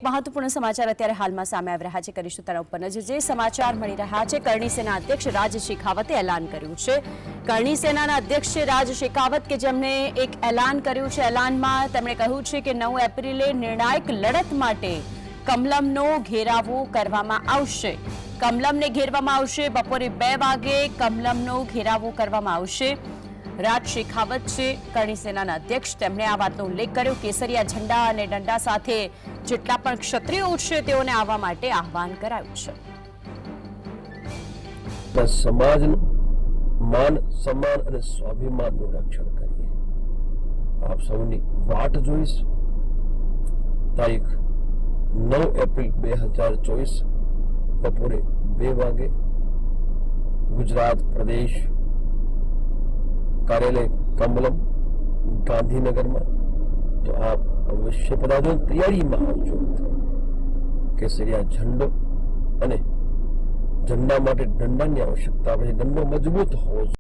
મહત્વપૂર્ણ સમાચાર અત્યારે હાલમાં સામે આવી રહ્યા છે, કરીશું તેના ઉપર નજર। જે સમાચાર મળી રહ્યા છે, કરણી સેના અધ્યક્ષ રાજ શેખાવતે એલાન કર્યું છે। કરણી સેનાના અધ્યક્ષ રાજ શેખાવત કે જેમણે એક એલાન કર્યું છે। એલાનમાં તેમણે કહ્યું છે કે 9 એપ્રિલે નિર્ણાયક લડત માટે કમલમનો ઘેરાવો કરવામાં આવશે। કમલમને ઘેરવામાં આવશે। બપોરે 2 વાગે કમલમનો ઘેરાવો કરવામાં આવશે। રાજ શેખાવત છે કરણી સેનાના અધ્યક્ષ, તેમણે આ વાતનો ઉલ્લેખ કર્યો। કેસરિયા ઝંડા અને દંડા સાથે જેટલા પણ ક્ષત્રિયો છે તેઓને આવવા માટે આહવાન કરાયું છે। સમાજનું માન સન્માન અને સ્વાભિમાનનું રક્ષણ કરીએ। આપ સૌની વાટ જોઈશ। તારીખ 9 એપ્રિલ 2024 બપોરે 2 વાગે ગુજરાત પ્રદેશ કાર્યાલય કમલમ ગાંધીનગરમાં। તો આપ અવશ્ય પધારજો, તૈયારીમાં આવજો। કેસરિયા ઝંડો અને ઝંડા માટે દંડાની આવશ્યકતા, પછી દંડો મજબૂત હોવો જોઈએ।